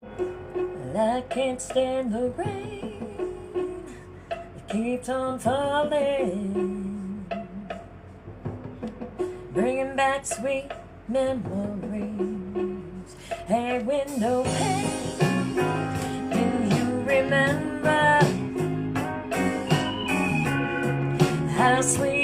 I can't stand the rain, it keeps on falling, bringing back sweet memories. Hey, window pane, do you remember how sweet